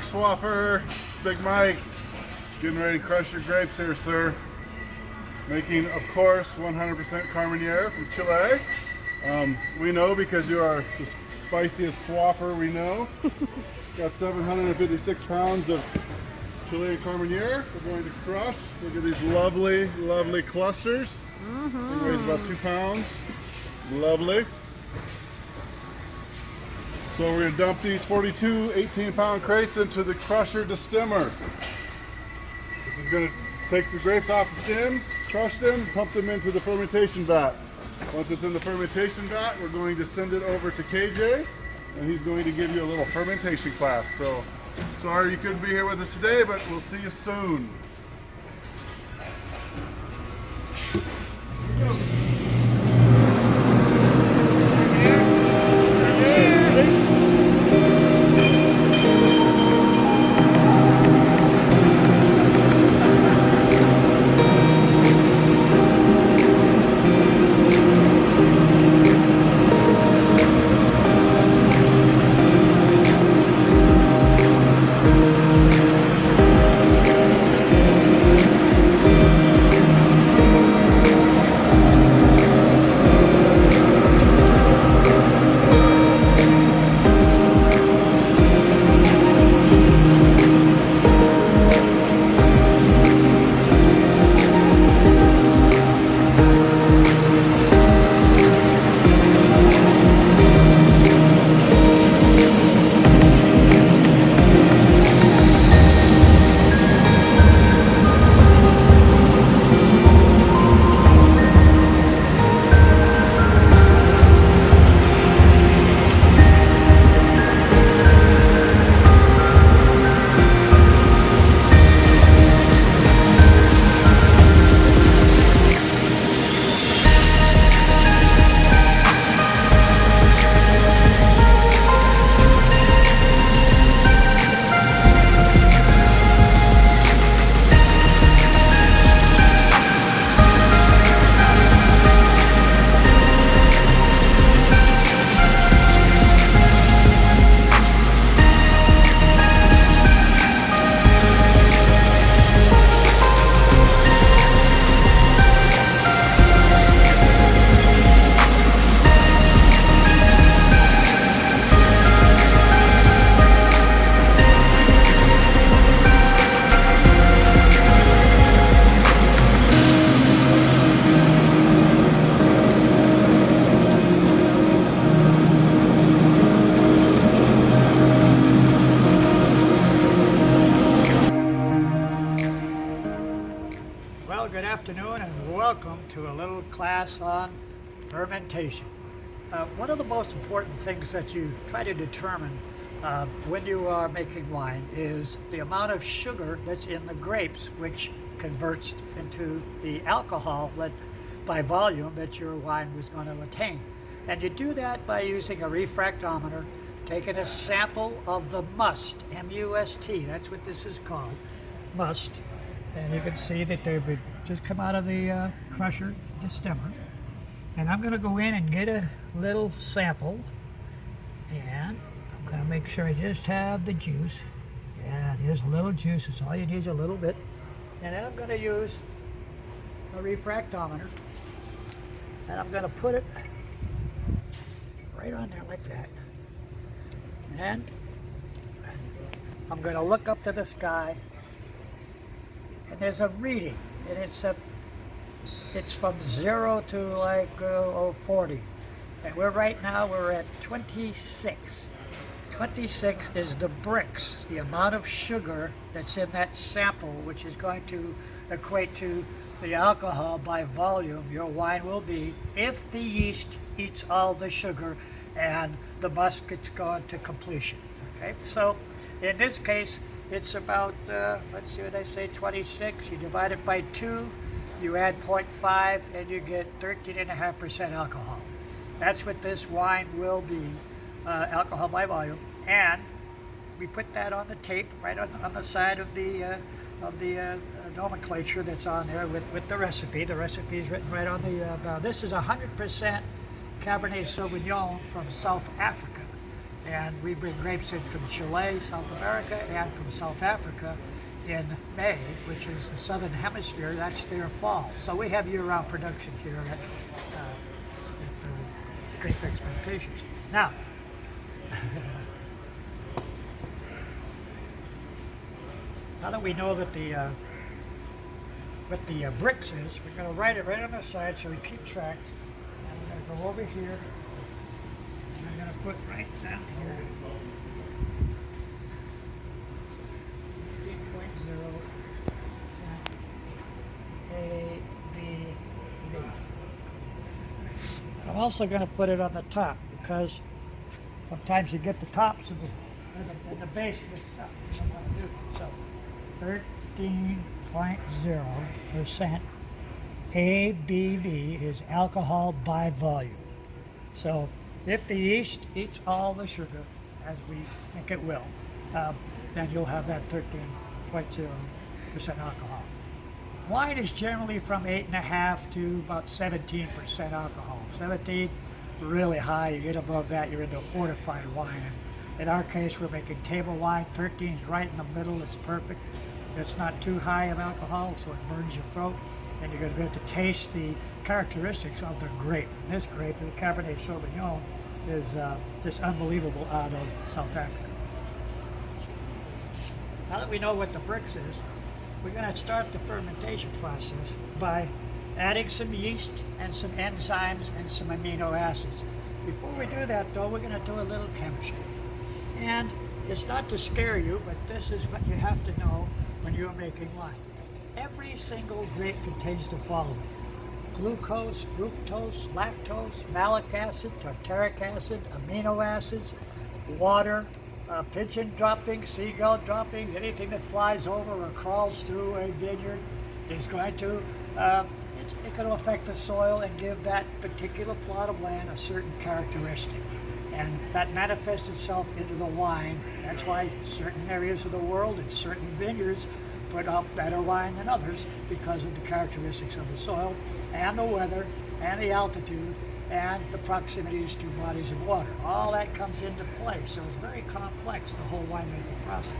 Mark Swaffer. It's Big Mike. Getting ready to crush your grapes here, sir. Making, of course, 100% Carmenere from Chile. We know because you are the spiciest Swaffer we know. Got 756 pounds of Chilean Carmenere we're going to crush. Look at these lovely, lovely clusters. It weighs about 2 pounds. Lovely. So we're going to dump these 42 18-pound crates into the crusher destemmer. This is going to take the grapes off the stems, crush them, pump them into the fermentation vat. Once it's in the fermentation vat, we're going to send it over to KJ, and he's going to give you a little fermentation class. So sorry you couldn't be here with us today, but we'll see you soon. Good afternoon and welcome to a little class on fermentation. One of the most important things that you try to determine when you are making wine is the amount of sugar that's in the grapes, which converts into the alcohol that, by volume, that your wine was going to attain. And you do that by using a refractometer, taking a sample of the must, M-U-S-T, that's what this is called, must. And you can see that they've just come out of the crusher destemmer. And I'm going to go in and get a little sample. And I'm going to make sure I just have the juice. Yeah, it is a little juice. It's all you need is a little bit. And then I'm going to use a refractometer. And I'm going to put it right on there like that. And I'm going to look up to the sky. And there's a reading, and it's from 0 to like 40, and right now we're at 26. 26 is the Brix, the amount of sugar that's in that sample, which is going to equate to the alcohol by volume your wine will be if the yeast eats all the sugar and the must gets gone to completion. Okay, so in this case, it's about, let's see what I say, 26. You divide it by 2, you add 0.5, and you get 13.5% alcohol. That's what this wine will be, alcohol by volume. And we put that on the tape right on the side of the nomenclature that's on there with the recipe. The recipe is written right on the This is 100% Cabernet Sauvignon from South Africa. And we bring grapes in from Chile, South America, and from South Africa in May, which is the southern hemisphere. That's their fall. So we have year-round production here at Grape Expectations. Now, now that we know that what the bricks is, we're going to write it right on the side so we keep track. And we're going to go over here, and I'm going to put right down here 8.0 A, B, B. I'm also going to put it on the top because sometimes you get the tops and the base gets stuck. You don't want to do it. So 13.0% ABV is alcohol by volume. So if the yeast eats all the sugar, as we think it will, then you'll have that 13.0% alcohol. Wine is generally from 8.5 to about 17% alcohol. 17, really high. You get above that, you're into fortified wine. And in our case, we're making table wine. 13 is right in the middle. It's perfect. It's not too high of alcohol, so it burns your throat. And you're going to be able to taste the characteristics of the grape. And this grape, the Cabernet Sauvignon, is just unbelievable out of South Africa. Now that we know what the bricks is, we're going to start the fermentation process by adding some yeast and some enzymes and some amino acids. Before we do that, though, we're going to do a little chemistry. And it's not to scare you, but this is what you have to know when you're making wine. Every single grape contains the following: glucose, fructose, lactose, malic acid, tartaric acid, amino acids, water, pigeon droppings, seagull droppings, anything that flies over or crawls through a vineyard is going to it's going to affect the soil and give that particular plot of land a certain characteristic. And that manifests itself into the wine. That's why certain areas of the world and certain vineyards put out better wine than others, because of the characteristics of the soil and the weather and the altitude and the proximities to bodies of water. All that comes into play, so it's very complex, the whole winemaking process.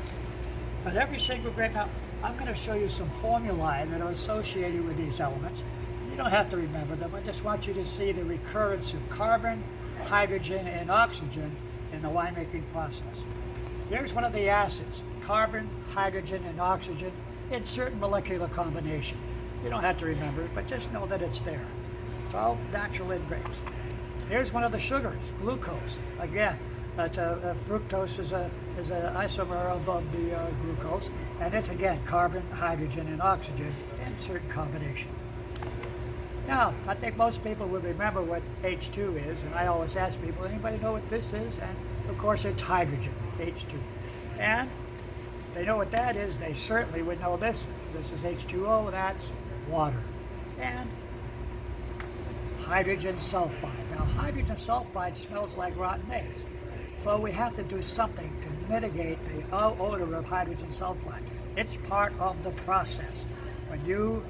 But every single grape, now I'm going to show you some formulae that are associated with these elements. You don't have to remember them, I just want you to see the recurrence of carbon, hydrogen, and oxygen in the winemaking process. Here's one of the acids: carbon, hydrogen, and oxygen in certain molecular combination. You don't have to remember it, but just know that it's there. It's all natural in grapes. Here's one of the sugars, glucose. Again, that's fructose is an isomer of the glucose, and it's again carbon, hydrogen, and oxygen in certain combination. Now, I think most people would remember what H2 is, and I always ask people, anybody know what this is? And of course it's hydrogen, H2. And if they know what that is, they certainly would know this. This is H2O, that's water. And hydrogen sulfide. Now, hydrogen sulfide smells like rotten eggs. So we have to do something to mitigate the odor of hydrogen sulfide. It's part of the process. When you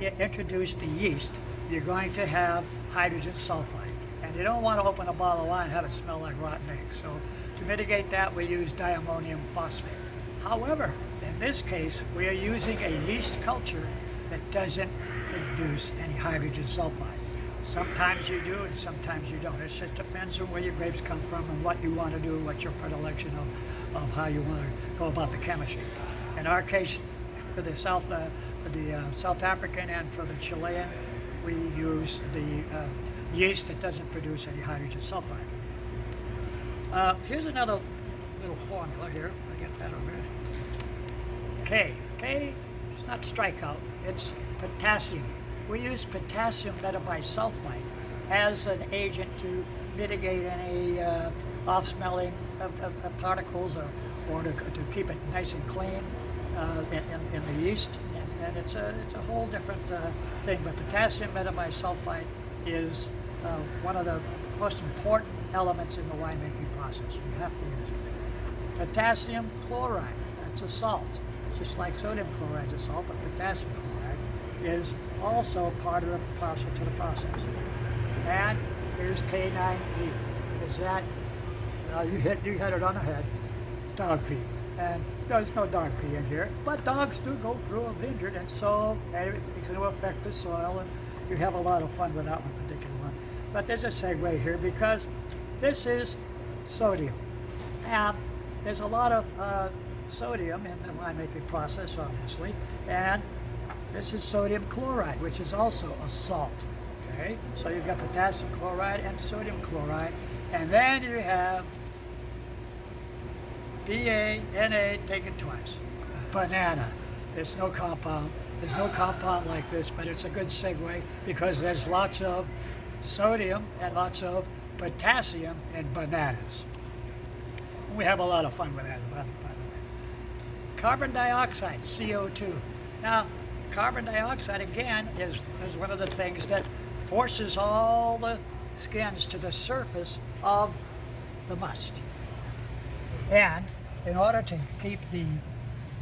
introduce the yeast, you're going to have hydrogen sulfide. And you don't want to open a bottle of wine and have it smell like rotten eggs. So to mitigate that, we use diammonium phosphate. However, in this case, we are using a yeast culture that doesn't produce any hydrogen sulfide. Sometimes you do and sometimes you don't. It just depends on where your grapes come from and what you want to do, what your predilection of how you want to go about the chemistry. In our case, for the South African and for the Chilean, we use the yeast that doesn't produce any hydrogen sulfide. Here's another little formula here. I get that over here. K. K is not strikeout, it's potassium. We use potassium metabisulfite as an agent to mitigate any off-smelling of particles or to keep it nice and clean in the yeast. And it's a whole different thing. But potassium metabisulfite is one of the most important elements in the winemaking process. You have to use it. Potassium chloride, that's a salt. Just like sodium chloride is a salt, but potassium chloride is also part of the process. And here's K9E. Is that You hit it on the head. Dog pee. And there's no dog pee in here, but dogs do go through a vineyard, and so it can affect the soil, and you have a lot of fun with that one particular one. But there's a segue here because this is sodium. And there's a lot of sodium in the winemaking process, obviously, and this is sodium chloride, which is also a salt. Okay, so you've got potassium chloride and sodium chloride, and then you have BANA taken twice. Banana. There's no compound. There's no compound like this, but it's a good segue because there's lots of sodium and lots of potassium in bananas. We have a lot of fun with that, by the way. Carbon dioxide, CO2. Now, carbon dioxide, again, is one of the things that forces all the skins to the surface of the must. And in order to keep the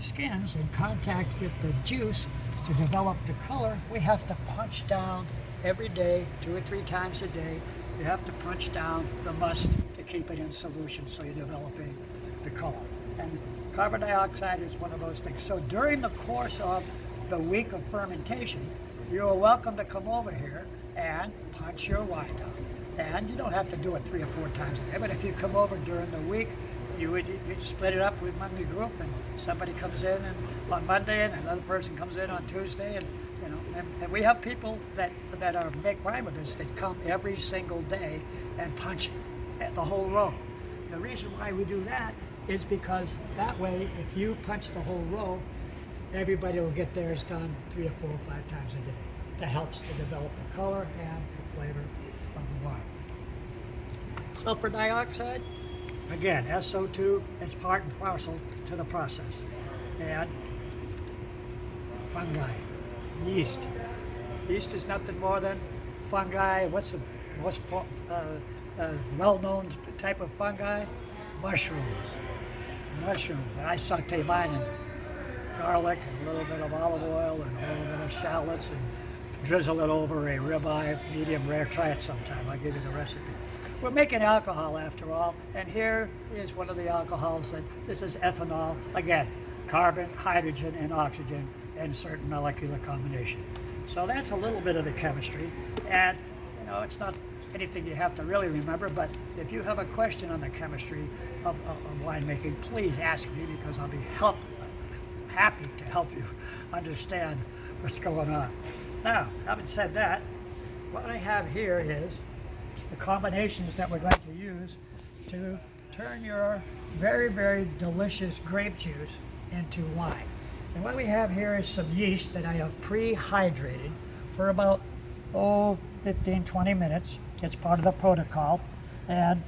skins in contact with the juice to develop the color, we have to punch down every day, 2 or 3 times a day. You have to punch down the must to keep it in solution so you're developing the color. And carbon dioxide is one of those things. So during the course of the week of fermentation, you're welcome to come over here and punch your wine down. And you don't have to do it 3 or 4 times a day, but if you come over during the week, you split it up among the group, and somebody comes in and on Monday, and another person comes in on Tuesday, and and we have people that make wine with us that come every single day and punch the whole row. The reason why we do that is because that way, if you punch the whole row, everybody will get theirs done 3 or 4 or 5 times a day. That helps to develop the color and the flavor of the wine. Sulfur dioxide, again, SO2, it's part and parcel to the process. And fungi, yeast. Yeast is nothing more than fungi. What's the most well-known type of fungi? Mushrooms. Mushrooms. And I saute mine in garlic and a little bit of olive oil and a little bit of shallots and drizzle it over a ribeye, medium rare. Try it sometime. I'll give you the recipe. We're making alcohol after all, and here is one of the alcohols that this is ethanol. Again, carbon, hydrogen, and oxygen in certain molecular combination. So that's a little bit of the chemistry, and it's not anything you have to really remember, but if you have a question on the chemistry of winemaking, please ask me because I'll be happy to help you understand what's going on. Now, having said that, what I have here is the combinations that we're going to use to turn your very, very delicious grape juice into wine. And what we have here is some yeast that I have pre-hydrated for about 15, 20 minutes. It's part of the protocol. And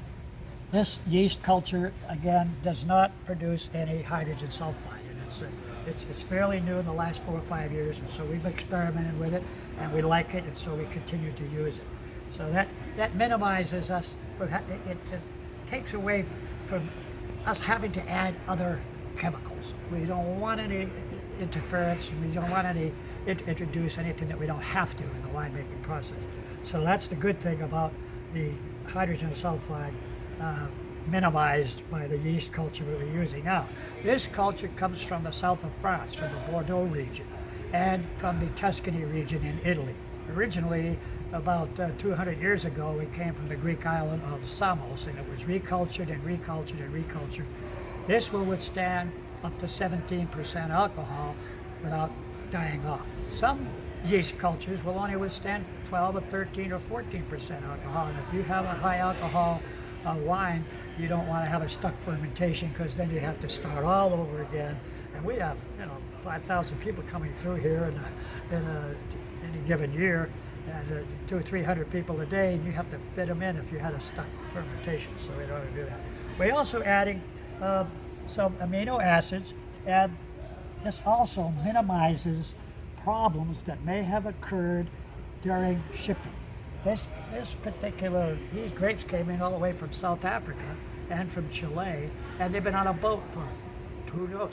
this yeast culture, again, does not produce any hydrogen sulfide. And it's fairly new in the last 4 or 5 years, and so we've experimented with it, and we like it, and so we continue to use it. So that minimizes us, it takes away from us having to add other chemicals. We don't want any interference, and we don't want any introduce anything that we don't have to in the winemaking process. So that's the good thing about the hydrogen sulfide minimized by the yeast culture that we're using now. This culture comes from the south of France, from the Bordeaux region, and from the Tuscany region in Italy. Originally, about 200 years ago, it came from the Greek island of Samos, and it was recultured and recultured and recultured. This will withstand up to 17% alcohol without dying off. Some yeast cultures will only withstand 12 or 13 or 14% alcohol, and if you have a high alcohol wine, you don't want to have a stuck fermentation because then you have to start all over again. And we have 5,000 people coming through here in any given year, and 200 or 300 people a day, and you have to fit them in if you had a stuck fermentation, so we don't want to do that. We're also adding some amino acids, and this also minimizes problems that may have occurred during shipping. These grapes came in all the way from South Africa and from Chile, and they've been on a boat for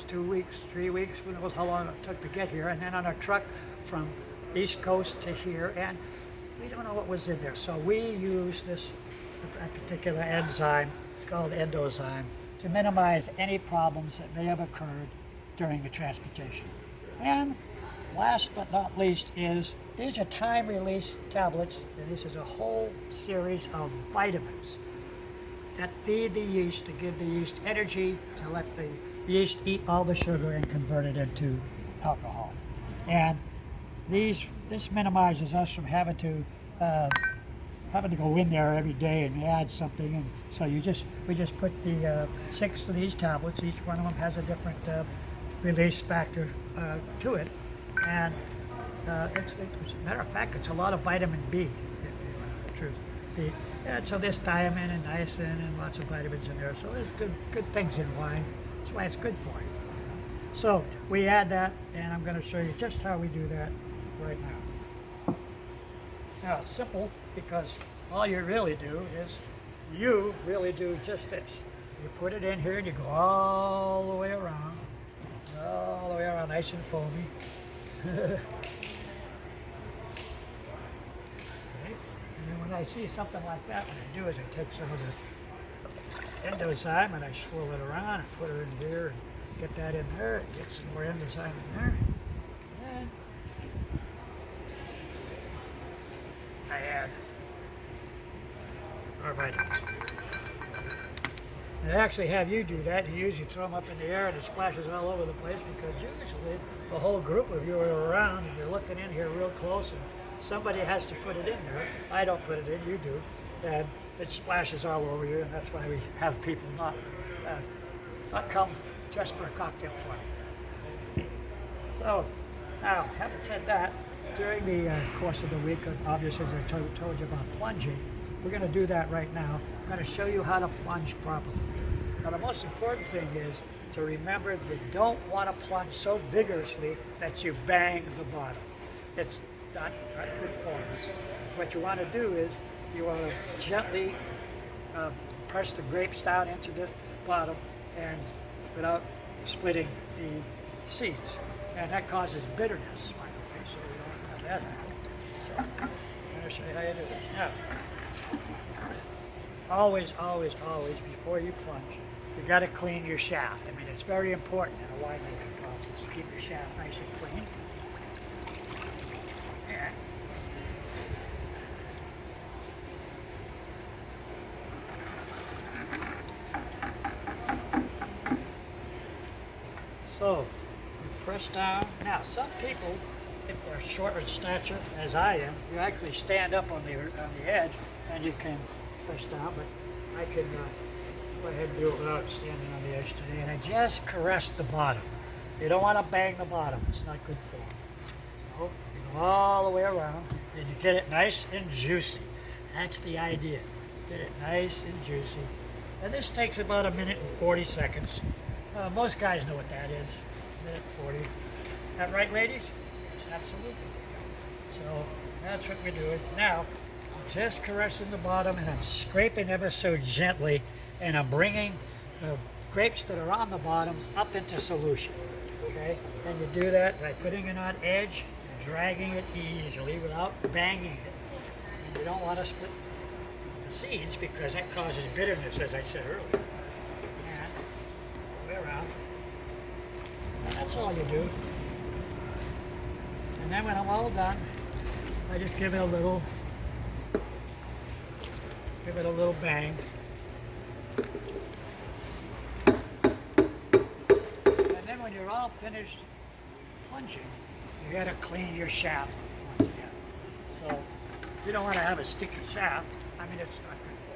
2 weeks, 3 weeks, who knows how long it took to get here, and then on a truck from East Coast to here, and we don't know what was in there. So we use a particular enzyme, it's called endozyme to minimize any problems that may have occurred during the transportation. And last but not least is these are time-release tablets, and this is a whole series of vitamins that feed the yeast to give the yeast energy to let the yeast eat all the sugar and convert it into alcohol. And this minimizes us from having to go in there every day and add something. And so we just put the 6 of these tablets. Each one of them has a different release factor to it, and as a matter of fact, it's a lot of vitamin B, if you want the truth. And so there's thiamine and niacin and lots of vitamins in there. So there's good things in wine. That's why it's good for you. So we add that, and I'm going to show you just how we do that right now. Now it's simple because all you really do is you really do just this. You put it in here and you go all the way around, nice and foamy. Okay. And then when I see something like that, what I do is I take some of the endozyme and I swirl it around and put her in here and get that in there and get some more endozyme in there. And I add our vitamins. They actually have you do that. You usually throw them up in the air and it splashes all over the place because usually the whole group of you are around and you're looking in here real close and somebody has to put it in there. I don't put it in, you do. And it splashes all over you, and that's why we have people not come just for a cocktail party. So, now, having said that, during the course of the week, obviously as I told you about plunging, we're going to do that right now. I'm going to show you how to plunge properly. Now the most important thing is to remember you don't want to plunge so vigorously that you bang the bottom. It's not good form. What you want to do is you want to gently press the grapes down into the bottom and without splitting the seeds. And that causes bitterness, so we don't have that happen. So I'm going to show you how you do this. Now, always, before you plunge, you got to clean your shaft. I mean, it's very important in a winemaking process to keep your shaft nice and clean. And so, you press down. Now, some people, if they're short in stature, as I am, you actually stand up on the edge and you can press down, but I can go ahead and do it without standing on the edge today. And I just caress the bottom. You don't want to bang the bottom. It's not good form. So you go all the way around and you get it nice and juicy. That's the idea. Get it nice and juicy. And this takes about 1 minute and 40 seconds. Most guys know what that is. 1 minute and 40. That right, ladies? Yes, absolutely. So that's what we do. Now, I'm just caressing the bottom and I'm scraping ever so gently, and I'm bringing the grapes that are on the bottom up into solution. Okay? And you do that by putting it on edge and dragging it easily without banging it. And you don't want to split the seeds because that causes bitterness, as I said earlier. And all the way around. And that's all you do. And then when I'm all done, I just give it a little bang. And then when you're all finished plunging, you gotta clean your shaft once again. So you don't want to have a sticky shaft. I mean, it's not good for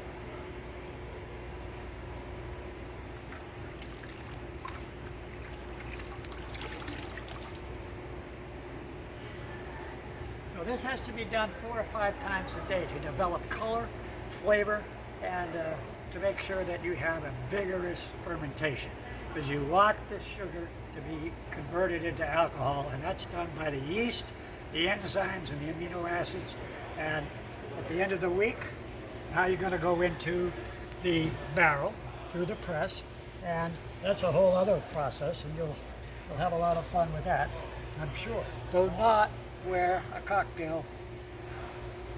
you. So this has to be done 4 or 5 times a day to develop color, flavor, and to make sure that you have a vigorous fermentation. Because you want the sugar to be converted into alcohol, and that's done by the yeast, the enzymes, and the amino acids. And at the end of the week, now you're going to go into the barrel through the press, and that's a whole other process, and you'll have a lot of fun with that, I'm sure. Do not wear a cocktail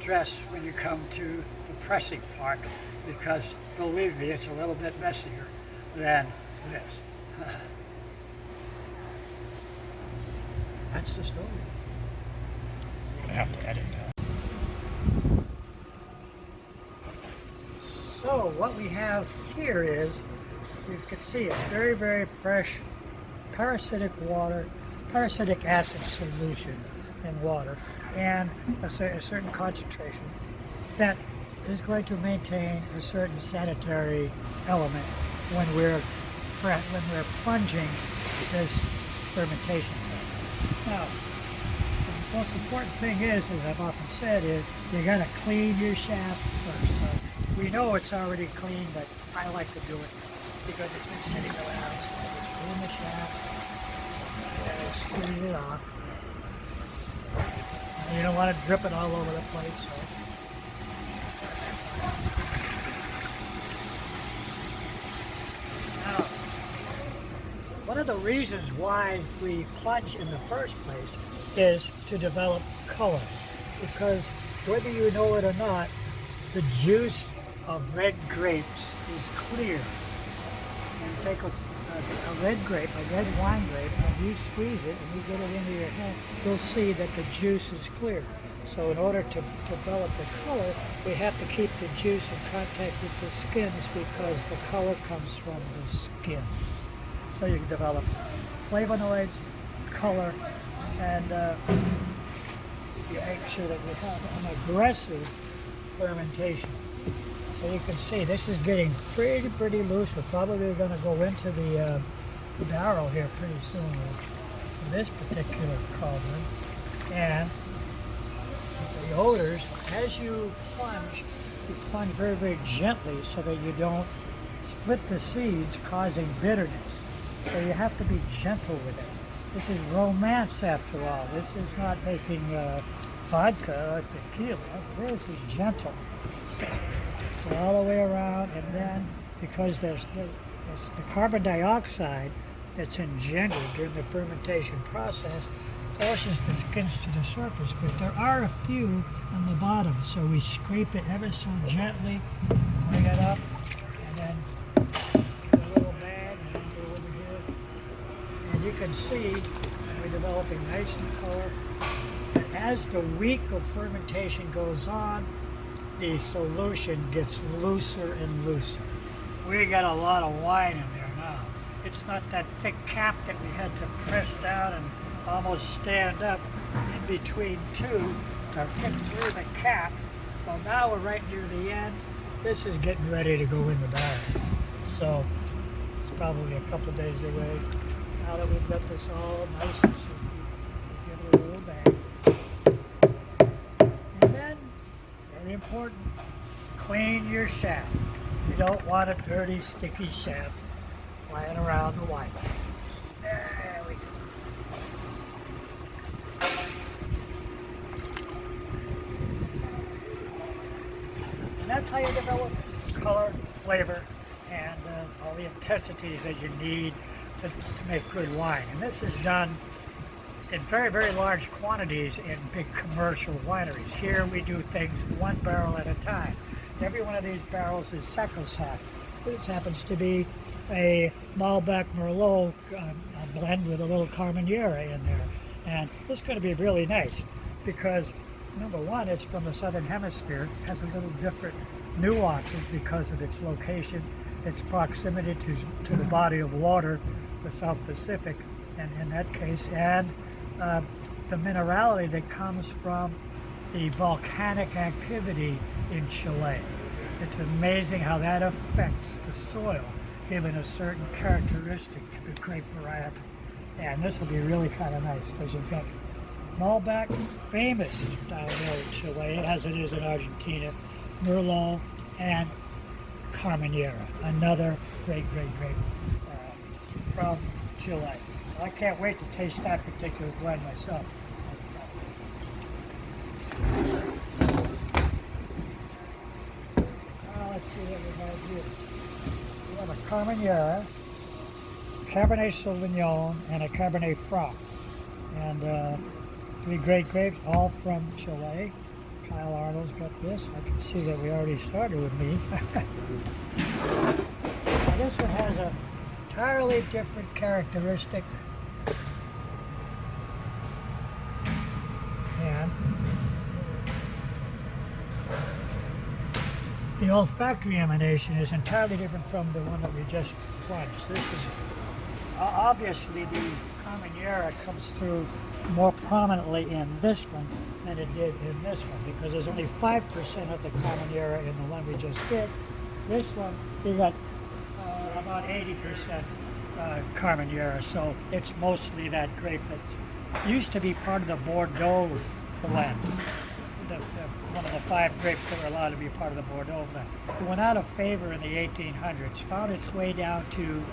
dress when you come to the pressing part because believe me, it's a little bit messier than this. That's the story. I'm gonna have to edit that. So what we have here is, you can see it's very, very fresh parasitic acid solution in water, and a certain concentration that is going to maintain a certain sanitary element when we're plunging this fermentation. Now, the most important thing is, as I've often said, is you got to clean your shaft first. So we know it's already clean, but I like to do it because it's been sitting around. So I just clean the shaft and squeeze it off. And you don't want to drip it all over the place. So. Now, one of the reasons why we plunge in the first place is to develop color, because whether you know it or not, the juice of red grapes is clear. And you take a red grape, a red wine grape, and you squeeze it and you get it into your hand, you'll see that the juice is clear. So in order to develop the color, we have to keep the juice in contact with the skins because the color comes from the skins. So you can develop flavonoids, color, and you make sure that you have an aggressive fermentation. So you can see this is getting pretty loose. We're probably going to go into the barrel here pretty soon with this particular cauldron. And the odors, as you plunge very, very gently so that you don't split the seeds, causing bitterness. So you have to be gentle with it. This is romance after all. This is not making vodka or tequila. This is gentle. So all the way around, and then because there's the carbon dioxide that's engendered during the fermentation process forces the skins to the surface, but there are a few on the bottom, so we scrape it ever so gently, bring it up, and then give it a little bang, and then go over here. And you can see we're developing nice and color. And as the week of fermentation goes on, the solution gets looser and looser. We got a lot of wine in there now. It's not that thick cap that we had to press down and almost stand up in between two to fit through the cap. Well, now we're right near the end. This is getting ready to go in the barrel. So it's probably a couple days away. Now that we've got this all nice and give it a little bang. And then, very important, clean your shaft. You don't want a dirty, sticky shaft lying around the wine. There we go. And that's how you develop color, flavor, and all the intensities that you need to make good wine. And this is done in very, very large quantities in big commercial wineries. Here we do things one barrel at a time. Every one of these barrels is sacrosanct. This happens to be a Malbec Merlot blend with a little Carmenere in there. And it's going to be really nice because, number one, it's from the Southern Hemisphere. It has a little different nuances because of its location, its proximity to the body of water, the South Pacific, and in that case, and the minerality that comes from the volcanic activity in Chile. It's amazing how that affects the soil, given a certain characteristic to the grape variety. And this will be really kind of nice because you've got Malbec, famous down there in Chile, as it is in Argentina, Merlot, and Carmenere, another great from Chile. I can't wait to taste that particular blend myself. Let's see what we have here. We have a Carmenere, Cabernet Sauvignon, and a Cabernet Franc. And 3 great grapes, all from Chile. Kyle Arnold's got this. I can see that we already started with me. Now this one has a entirely different characteristic. And the olfactory emanation is entirely different from the one that we just plunged. This is obviously the Carmenere comes through more prominently in this one than it did in this one, because there's only 5% of the Carmenere in the one we just did. This one, we got about 80% Carmenere, so it's mostly that grape that used to be part of the Bordeaux blend. One of the 5 grapes that were allowed to be part of the Bordeaux blend. It went out of favor in the 1800s, found its way down to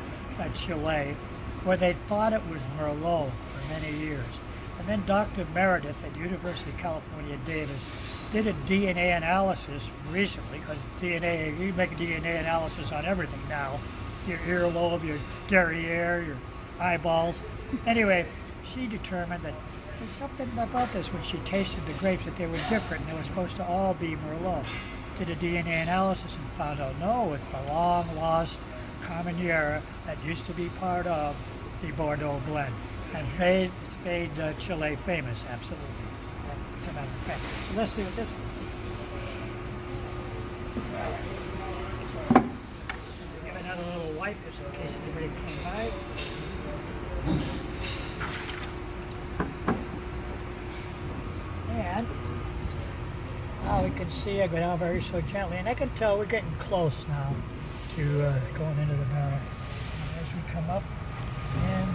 Chile, where they thought it was Merlot for many years. And then Dr. Meredith at University of California, Davis, did a DNA analysis recently, because DNA, you make a DNA analysis on everything now, your earlobe, your derriere, your eyeballs. Anyway, she determined that there's something about this when she tasted the grapes, that they were different and they were supposed to all be Merlot. Did a DNA analysis and found out, no, it's the long lost Carmenere that used to be part of the Bordeaux blend and made Chile famous, absolutely. As a matter of fact. So let's see what this one. Give another little wipe just in case anybody came by. And now we can see I go down very so gently, and I can tell we're getting close now to going into the barrel. As we come up and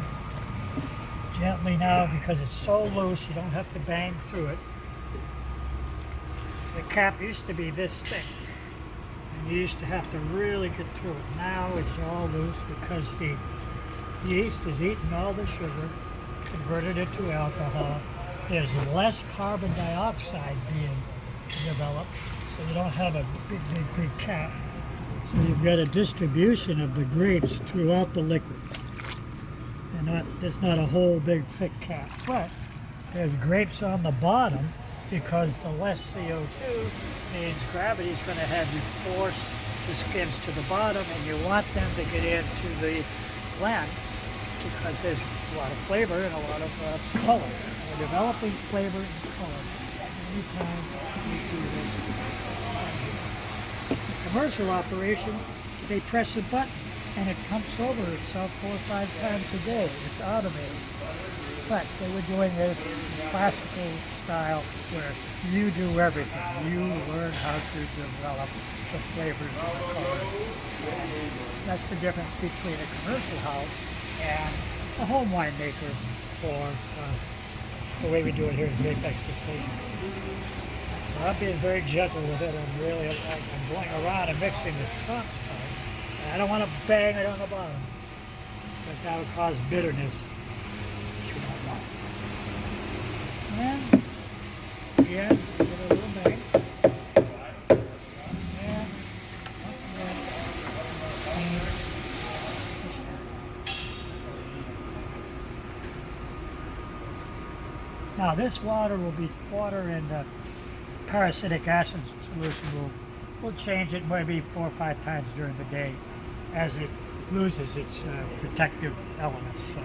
gently now, because it's so loose, you don't have to bang through it. The cap used to be this thick, and you used to have to really get through it. Now it's all loose because the yeast has eaten all the sugar, converted it to alcohol. There's less carbon dioxide being developed, so you don't have a big cap. So you've got a distribution of the grapes throughout the liquid. There's not a whole big thick cap, but there's grapes on the bottom, because the less CO2 means gravity is going to have you force the skins to the bottom, and you want them to get into the blend because there's a lot of flavor and a lot of color. We're developing flavor and color anytime we do this. The commercial operation, they press a button and it pumps over itself 4 or 5 times a day. It's automated. But they were doing this classical style where you do everything. You learn how to develop the flavors and the colors. And that's the difference between a commercial house and a home winemaker, or the way we do it here is Grape Expectation. So I'm being very gentle with it. I'm going around and mixing the top part. I don't want to bang it on the bottom, because that would cause bitterness, which we don't want. And again, give it a little bang. And once again, now this water will be water and parasitic acid solution will change it maybe 4 or 5 times during the day as it loses its protective elements. So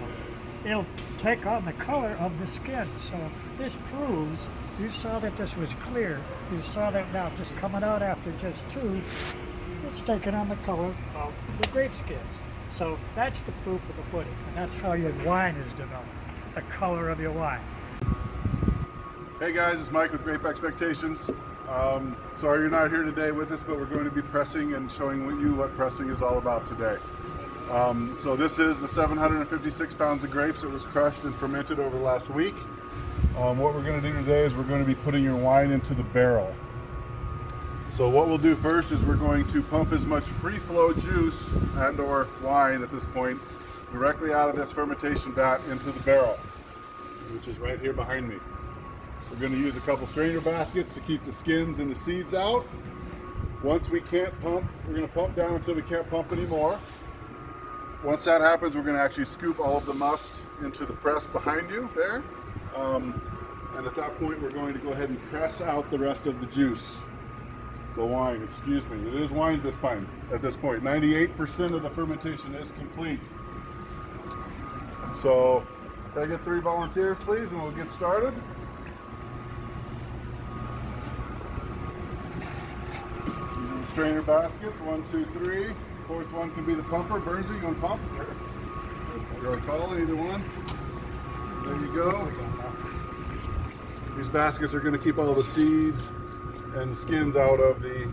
it'll take on the color of the skin. So this proves, you saw that this was clear. You saw that now just coming out after just 2, it's taking on the color of the grape skins. So that's the proof of the pudding. And that's how your wine is developed, the color of your wine. Hey guys, it's Mike with Grape Expectations. Sorry you're not here today with us, but we're going to be pressing and showing you what pressing is all about today. So this is the 756 pounds of grapes that was crushed and fermented over the last week. What we're going to do today is we're going to be putting your wine into the barrel. So what we'll do first is we're going to pump as much free flow juice and or wine at this point directly out of this fermentation vat into the barrel, which is right here behind me. We're going to use a couple strainer baskets to keep the skins and the seeds out. Once we can't pump, we're going to pump down until we can't pump anymore. Once that happens, we're going to actually scoop all of the must into the press behind you there. And at that point, we're going to go ahead and press out the rest of the juice. The wine, excuse me. It is wine at this point. 98% of the fermentation is complete. So, can I get 3 volunteers, please, and we'll get started? Using the strainer baskets, 1, 2, 3. Fourth one can be the pumper. Burnsy, you want to pump? Your call, either one. There you go. These baskets are going to keep all the seeds and the skins out of the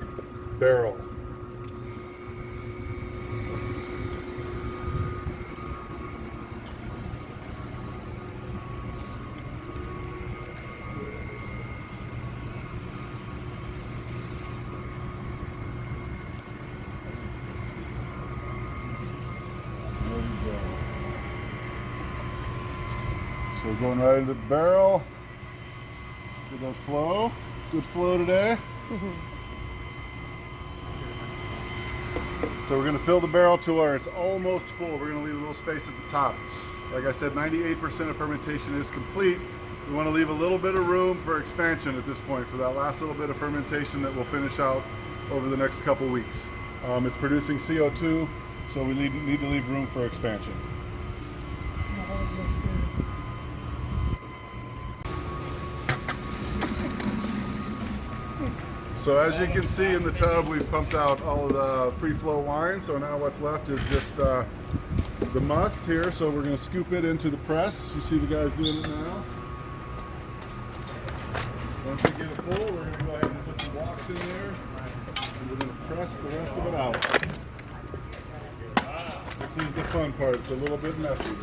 barrel. So we're going right into the barrel. Good flow. Good flow today. So we're going to fill the barrel to where it's almost full. We're going to leave a little space at the top. Like I said, 98% of fermentation is complete. We want to leave a little bit of room for expansion at this point for that last little bit of fermentation that we'll finish out over the next couple weeks. It's producing CO2, so we need to leave room for expansion. So as you can see in the tub, we've pumped out all of the free flow wine. So now what's left is just the must here. So we're going to scoop it into the press. You see the guys doing it now. Once we get it full, we're going to go ahead and put some blocks in there. And we're going to press the rest of it out. This is the fun part. It's a little bit messy.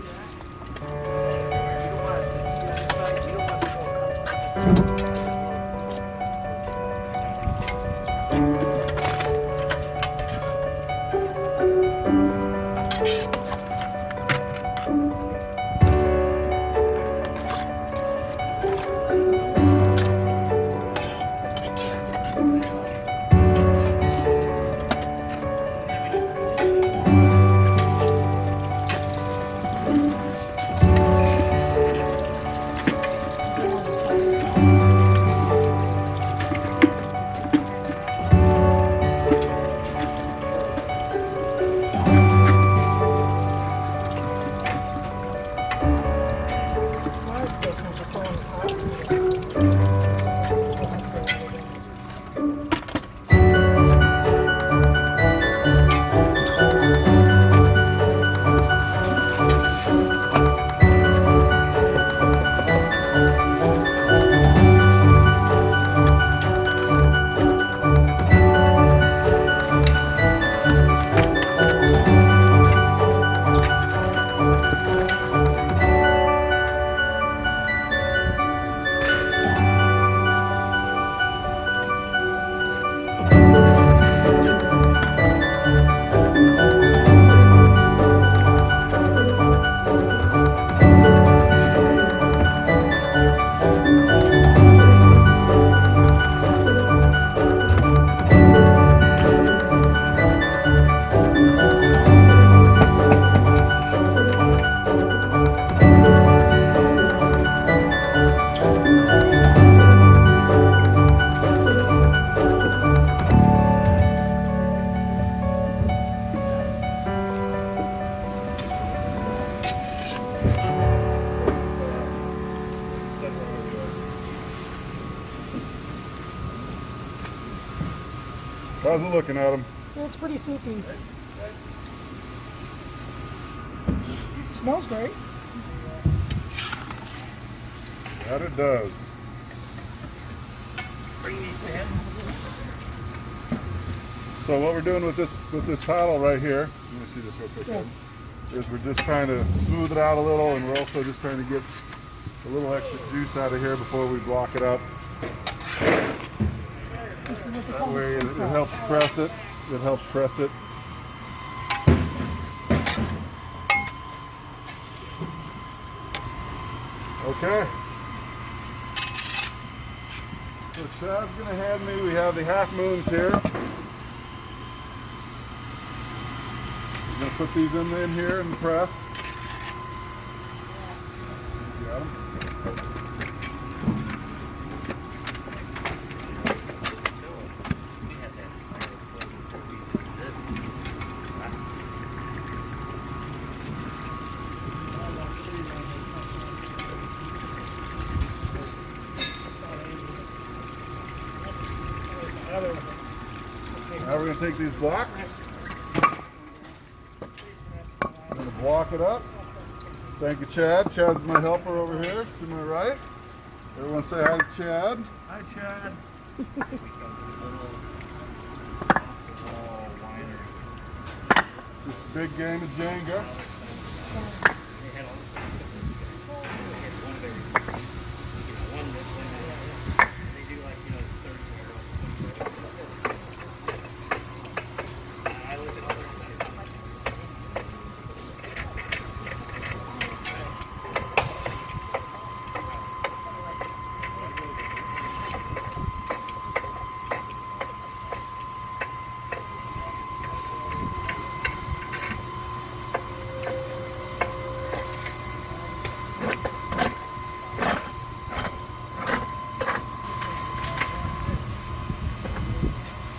How's it looking, Adam? It's pretty soupy. It smells great. That it does. So what we're doing with this paddle right here, let me see this real quick, Adam, is we're just trying to smooth it out a little, and we're also just trying to get a little extra juice out of here before we block it up. That way it helps press it. It helps press it. Okay. So Chad's going to hand me, we have the half moons here. We're going to put these in here in the press. Got 'em. take these blocks. I'm going to block it up. Thank you, Chad. Chad's my helper over here to my right. Everyone say hi to Chad. Hi, Chad. Just a big game of Jenga.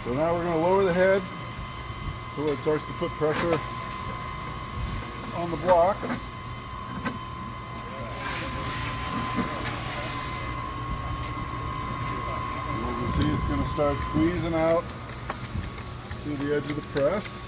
So now we're going to lower the head so it starts to put pressure on the blocks. And you can see it's going to start squeezing out through the edge of the press.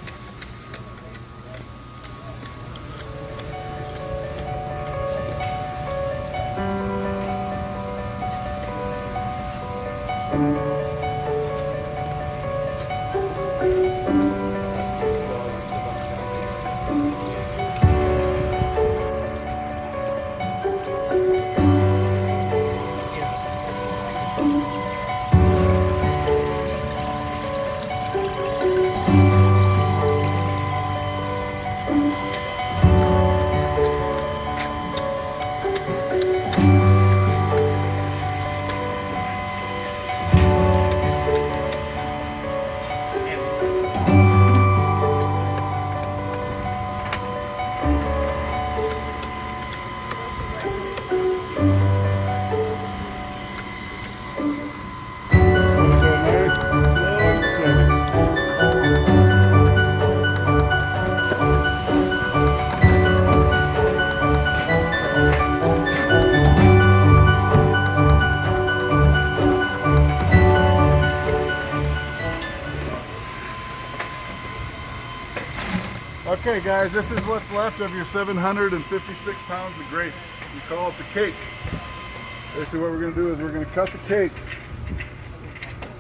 Okay guys, this is what's left of your 756 pounds of grapes. We call it the cake. Basically what we're going to do is we're going to cut the cake.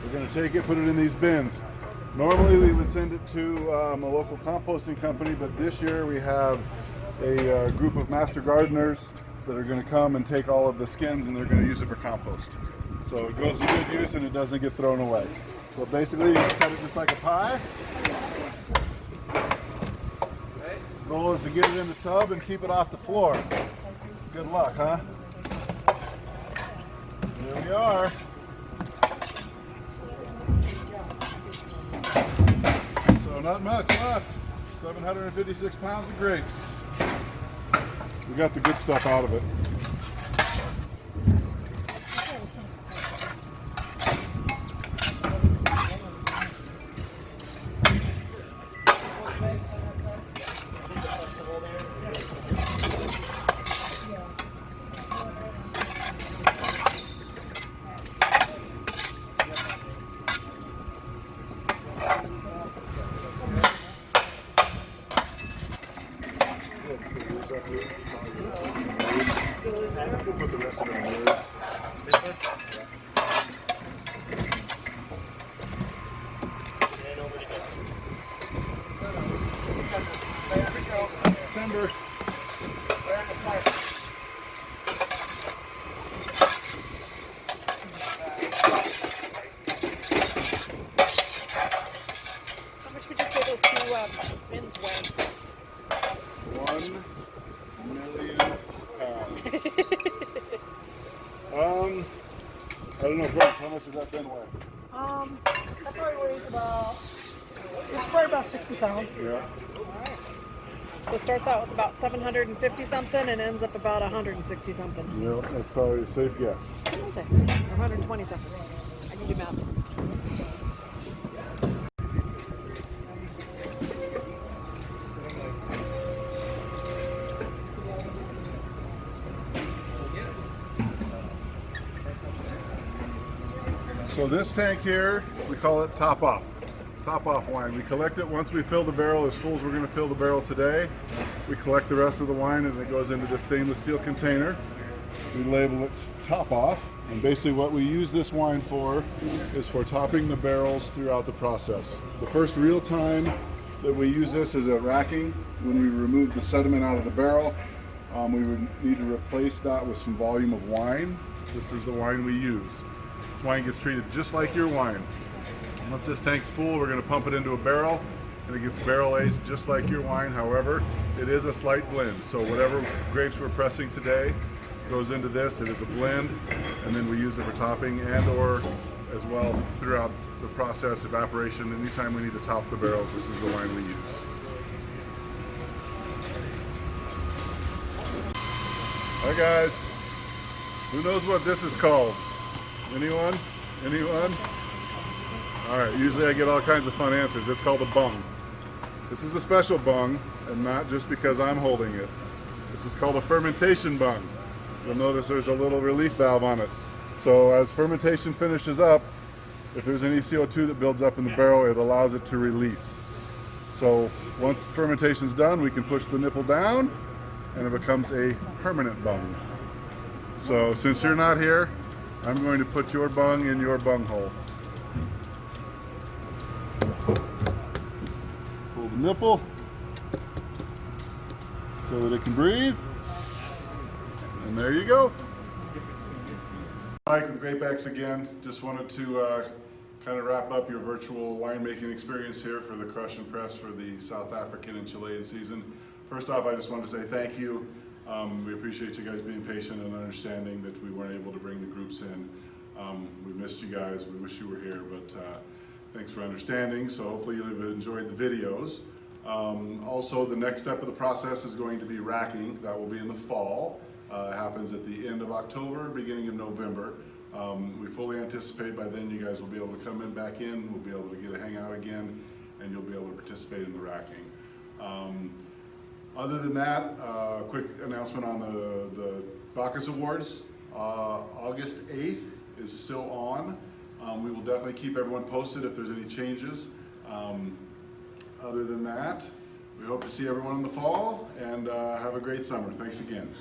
We're going to take it, put it in these bins. Normally we would send it to a local composting company, but this year we have a group of master gardeners that are going to come and take all of the skins and they're going to use it for compost. So it goes to good use and it doesn't get thrown away. So basically you cut it just like a pie. Goal is to get it in the tub and keep it off the floor. Good luck, huh? Here we are. So not much left. 756 pounds of grapes. We got the good stuff out of it. We'll put the rest of it on yours. Timber. How much would you say those two bins weigh? 1,000,000 pounds. I don't know, Grace, how much does that bin weigh? That probably weighs about, it's probably about 60 pounds. Yeah. So it starts out with about 750 something and ends up about 160 something. Yeah, that's probably a safe guess. Or 120 something. I can do math. So this tank here, we call it top off. top off wine. We collect it once we fill the barrel as full as we're going to fill the barrel today. We collect the rest of the wine and it goes into this stainless steel container. We label it top off, and basically what we use this wine for is for topping the barrels throughout the process. The first real time that we use this is at racking. When we remove the sediment out of the barrel, we would need to replace that with some volume of wine. This is the wine we use. This wine gets treated just like your wine. Once this tank's full, we're going to pump it into a barrel, and it gets barrel aged just like your wine. However, it is a slight blend. So whatever grapes we're pressing today goes into this. It is a blend, and then we use it for topping and or as well throughout the process, evaporation. Anytime we need to top the barrels, this is the wine we use. Hi guys, who knows what this is called? Anyone? Anyone? All right, usually I get all kinds of fun answers. It's called a bung. This is a special bung, and not just because I'm holding it. This is called a fermentation bung. You'll notice there's a little relief valve on it. So as fermentation finishes up, if there's any CO2 that builds up in the barrel, it allows it to release. So once fermentation's done, we can push the nipple down, and it becomes a permanent bung. So since you're not here, I'm going to put your bung in your bung hole. Pull the nipple so that it can breathe. And there you go. Mike with Grape again. Just wanted to kind of wrap up your virtual winemaking experience here for the Crush and Press for the South African and Chilean season. First off, I just wanted to say thank you. We appreciate you guys being patient and understanding that we weren't able to bring the groups in. We missed you guys. We wish you were here, but thanks for understanding. So hopefully you'll have enjoyed the videos. Also, the next step of the process is going to be racking. That will be in the fall. It happens at the end of October, beginning of November. We fully anticipate by then you guys will be able to come in back in. We'll be able to get a hangout again, and you'll be able to participate in the racking. Other than that, quick announcement on the Bacchus Awards. August 8th is still on. We will definitely keep everyone posted if there's any changes. Other than that, we hope to see everyone in the fall, and have a great summer. Thanks again.